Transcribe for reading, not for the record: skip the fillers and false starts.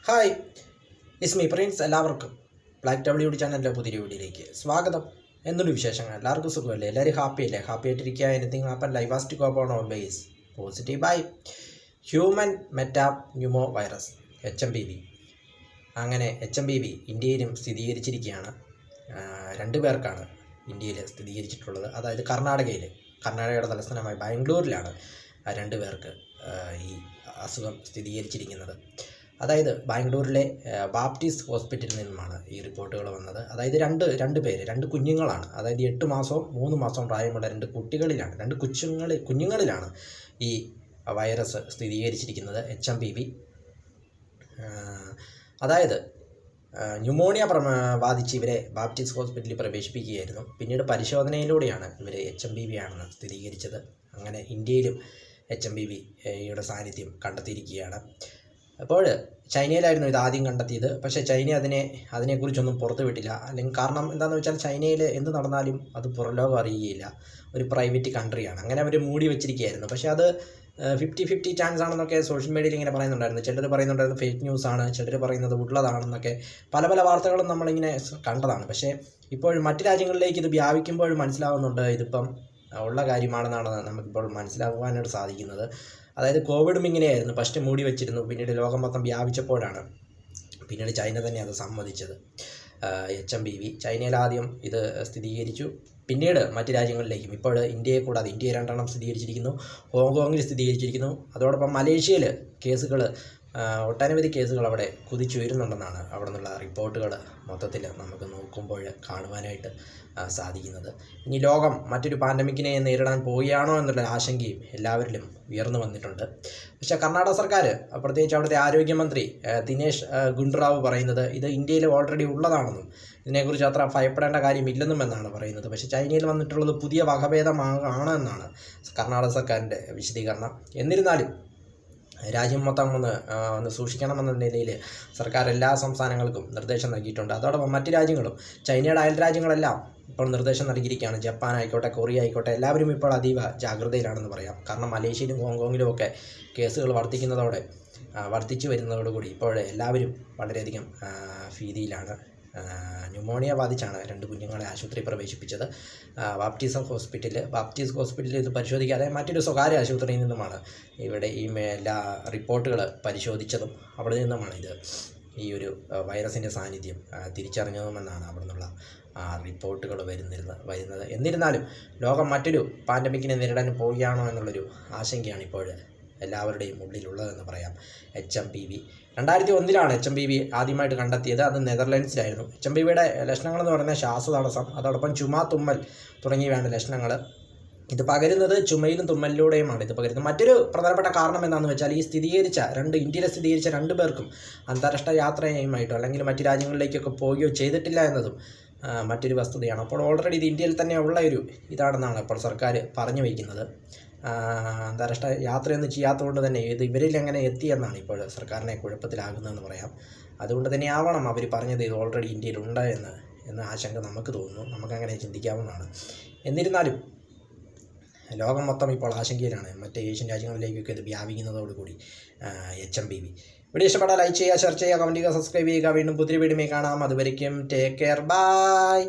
Hi, Ismi Prince. എല്ലാവർക്കും black W ചാനലിൻ്റെ പുതിയ വീഡിയോയിലേക്ക് സ്വാഗതം. എന്തൊരു വിശേഷങ്ങൾ? എല്ലാവർക്കും സുഖമല്ലേ? എല്ലാവരും ഹാപ്പിയല്ലേ? ഹാപ്പി ആയിട്ടിരിക്കുക. Anything happen life has to go on always positive bye. Human metapneumo virus HMPV. അങ്ങനെ HMPV ഇന്ത്യയിലും സ്ഥിരീകരിച്ചിരിക്കുകയാണ്. 2 പേർക്കാണ് ഇന്ത്യയിൽ സ്ഥിരീകരിച്ചിട്ടുള്ളത്. അതായത് കർണാടകയുടെ തലസ്ഥാനമായ ബാംഗ്ലൂരിലാണ് 2 പേർക്ക് ഈ അസുഖം സ്ഥിരീകരിച്ചിരിക്കുന്നത്. അതായത് ബാംഗ്ലൂരിലെ ബാപ്റ്റിസ്റ്റ് ഹോസ്പിറ്റലിൽ നിന്നുമാണ് ഈ റിപ്പോർട്ടുകൾ വന്നത്. അതായത് രണ്ട് കുഞ്ഞുങ്ങളാണ്. അതായത് 8 മാസവും 3 മാസവും പ്രായമുള്ള 2 കുഞ്ഞുങ്ങളിലാണ് ഈ വൈറസ് സ്ഥിരീകരിച്ചിരിക്കുന്നത്. HMPV അതായത് ന്യൂമോണിയ ബാധിച്ച് ഇവരെ ബാപ്റ്റിസ്റ്റ് ഹോസ്പിറ്റലിൽ പ്രവേശിപ്പിക്കുകയായിരുന്നു. പിന്നീട് പരിശോധനയിലൂടെയാണ് ഇവർ HMPV ആണെന്ന് സ്ഥിരീകരിച്ചത്. അങ്ങനെ ഇന്ത്യയിലും HMPVയുടെ സാന്നിധ്യം കണ്ടെത്തിയിരിക്കുകയാണ്. അപ്പോൾ ചൈനയിലായിരുന്നു ഇത് ആദ്യം കണ്ടെത്തിയത്. പക്ഷേ ചൈന അതിനെക്കുറിച്ചൊന്നും പുറത്തു വിട്ടില്ല. അല്ലെങ്കിൽ കാരണം എന്താണെന്ന് വെച്ചാൽ ചൈനയിൽ എന്ത് നടന്നാലും അത് പുറംലോകം അറിയുകയില്ല. ഒരു പ്രൈവറ്റ് കൺട്രിയാണ്. അങ്ങനെ അവർ മൂടി വെച്ചിരിക്കുകയായിരുന്നു. പക്ഷേ അത് 50-50 ചാൻസ് ആണെന്നൊക്കെ സോഷ്യൽ മീഡിയയിൽ ഇങ്ങനെ പറയുന്നുണ്ടായിരുന്നു. ചിലർ പറയുന്നുണ്ടായിരുന്നു ഫേക്ക് ന്യൂസാണ്, ചിലർ പറയുന്നത് ഉള്ളതാണെന്നൊക്കെ പല വാർത്തകളും നമ്മളിങ്ങനെ കണ്ടതാണ്. പക്ഷേ ഇപ്പോഴും മറ്റ് രാജ്യങ്ങളിലേക്ക് ഇത് വ്യാപിക്കുമ്പോഴും മനസ്സിലാവുന്നുണ്ട് ഇതിപ്പം ഉള്ള കാര്യമാണെന്നാണ് നമുക്കിപ്പോൾ മനസ്സിലാക്കുവാനായിട്ട് സാധിക്കുന്നത്. അതായത് കോവിഡും ഇങ്ങനെയായിരുന്നു. ഫസ്റ്റ് മൂടി വെച്ചിരുന്നു, പിന്നീട് ലോകം മൊത്തം വ്യാപിച്ചപ്പോഴാണ് പിന്നീട് ചൈന തന്നെ അത് സമ്മതിച്ചത്. HMPV ചൈനയിൽ ആദ്യം ഇത് സ്ഥിരീകരിച്ചു, പിന്നീട് മറ്റ് രാജ്യങ്ങളിലേക്കും. ഇപ്പോൾ ഇന്ത്യയെ കൂടാതെ ഇന്ത്യയിൽ 2 സ്ഥിരീകരിച്ചിരിക്കുന്നു, ഹോങ്കോങ്ങിൽ സ്ഥിരീകരിച്ചിരിക്കുന്നു. അതോടൊപ്പം മലേഷ്യയിൽ ഒട്ടനവധി കേസുകൾ അവിടെ കുതിച്ചുയരുന്നുണ്ടെന്നാണ് അവിടെ നിന്നുള്ള റിപ്പോർട്ടുകൾ മൊത്തത്തിൽ നമുക്ക് നോക്കുമ്പോൾ കാണുവാനായിട്ട് സാധിക്കുന്നത്. ഇനി ലോകം മറ്റൊരു പാൻഡമിക്കിനെ നേരിടാൻ പോവുകയാണോ എന്നുള്ള ആശങ്കയും എല്ലാവരിലും ഉയർന്നു വന്നിട്ടുണ്ട്. പക്ഷേ കർണാടക സർക്കാർ, പ്രത്യേകിച്ച് അവിടുത്തെ ആരോഗ്യമന്ത്രി ദിനേശ് ഗുണ്ടുറാവു പറയുന്നത് ഇത് ഇന്ത്യയിൽ ഓൾറെഡി ഉള്ളതാണെന്നും ഇതിനെക്കുറിച്ച് അത്ര ഭയപ്പെടേണ്ട കാര്യമില്ലെന്നും എന്നാണ് പറയുന്നത്. പക്ഷേ ചൈനയിൽ വന്നിട്ടുള്ളത് പുതിയ വകഭേദമാണ് എന്നാണ് കർണാടക സർക്കാരിൻ്റെ വിശദീകരണം. എന്നിരുന്നാലും രാജ്യം മൊത്തം ഒന്ന് സൂക്ഷിക്കണമെന്ന നിലയിൽ സർക്കാർ എല്ലാ സംസ്ഥാനങ്ങൾക്കും നിർദ്ദേശം നൽകിയിട്ടുണ്ട്. അതോടൊപ്പം മറ്റ് രാജ്യങ്ങളും ചൈനയുടെ അയൽ രാജ്യങ്ങളെല്ലാം ഇപ്പോൾ നിർദ്ദേശം നൽകിയിരിക്കുകയാണ്. ജപ്പാൻ ആയിക്കോട്ടെ, കൊറിയ ആയിക്കോട്ടെ, എല്ലാവരും ഇപ്പോൾ അതീവ ജാഗ്രതയിലാണെന്ന് പറയാം. കാരണം മലേഷ്യയിലും ഹോങ്കോങ്ങിലും ഒക്കെ കേസുകൾ വർദ്ധിച്ചു വരുന്നതോടുകൂടി ഇപ്പോൾ എല്ലാവരും വളരെയധികം ഭീതിയിലാണ്. ന്യൂമോണിയ ബാധിച്ചാണ് 2 കുഞ്ഞുങ്ങളെ ആശുപത്രിയിൽ പ്രവേശിപ്പിച്ചത്. ബാപ്റ്റിസ്റ്റ് ഹോസ്പിറ്റലിൽ ഇത് പരിശോധിക്കാതെ മറ്റൊരു സ്വകാര്യ ആശുപത്രിയിൽ നിന്നുമാണ് ഇവിടെ ഈ എല്ലാ റിപ്പോർട്ടുകൾ പരിശോധിച്ചതും അവിടെ നിന്നുമാണ് ഈ ഒരു വൈറസിൻ്റെ സാന്നിധ്യം തിരിച്ചറിഞ്ഞതുമെന്നാണ് അവിടെ നിന്നുള്ള റിപ്പോർട്ടുകൾ വരുന്നത്. എന്നിരുന്നാലും ലോകം മറ്റൊരു പാൻഡമിക്കിനെ നേരിടാൻ പോവുകയാണോ എന്നുള്ളൊരു ആശങ്കയാണ് ഇപ്പോൾ എല്ലാവരുടെയും ഉള്ളിലുള്ളതെന്ന് പറയാം. HMPV 2001 HMPV ആദ്യമായിട്ട് കണ്ടെത്തിയത്. അത് നെതർലൻഡ്സിലായിരുന്നു. HMPVയുടെ ലക്ഷണങ്ങളെന്ന് പറയുന്നത് ശ്വാസതടസ്സം, അതോടൊപ്പം ചുമ, തുമ്മൽ തുടങ്ങിയവയാണ് ലക്ഷണങ്ങൾ. ഇത് പകരുന്നത് ചുമയിലും തുമ്മലിലൂടെയുമാണ് ഇത് പകരുന്നത്. മറ്റൊരു പ്രധാനപ്പെട്ട കാരണം എന്താണെന്ന് വെച്ചാൽ ഇന്ത്യയിൽ സ്ഥിരീകരിച്ച 2 പേർക്കും അന്താരാഷ്ട്ര യാത്രയുമായിട്ടോ അല്ലെങ്കിൽ മറ്റ് രാജ്യങ്ങളിലേക്കൊക്കെ പോവുകയോ ചെയ്തിട്ടില്ല എന്നതും മറ്റൊരു വസ്തുതയാണ്. അപ്പോൾ ഓൾറെഡി ഇത് ഇന്ത്യയിൽ തന്നെ ഉള്ള ഇതാണെന്നാണ് ഇപ്പോൾ സർക്കാർ പറഞ്ഞു വയ്ക്കുന്നത്. അന്താരാഷ്ട്ര യാത്രയൊന്നും ചെയ്യാത്തതുകൊണ്ട് തന്നെ ഇവരിൽ എങ്ങനെ എത്തിയെന്നാണ് ഇപ്പോൾ സർക്കാരിനെ കുഴപ്പത്തിലാകുന്നതെന്ന് പറയാം. അതുകൊണ്ട് തന്നെ ആവണം അവർ പറഞ്ഞത് ഇത് ഓൾറെഡി ഇന്ത്യയിലുണ്ട് എന്ന ആശങ്ക നമുക്ക് തോന്നുന്നു. നമുക്കങ്ങനെ ചിന്തിക്കാവുന്നതാണ്. എന്നിരുന്നാലും ലോകം മൊത്തം ഇപ്പോൾ ആശങ്കയിലാണ്. മറ്റ് ഏഷ്യൻ രാജ്യങ്ങളിലേക്കൊക്കെ ഇത് വ്യാപിക്കുന്നതോടുകൂടി HMPV. വീഡിയോ ഇഷ്ടപ്പെട്ടാൽ ലൈക്ക് ചെയ്യുക, ഷെയർ ചെയ്യുക, കമൻറ്റ് ചെയ്യുക, സബ്സ്ക്രൈബ് ചെയ്യുക. വീണ്ടും പുതിയ വീഡിയോയിൽ കാണാം. അതുവരയ്ക്കും ടേക്ക് കെയർ, ബൈ.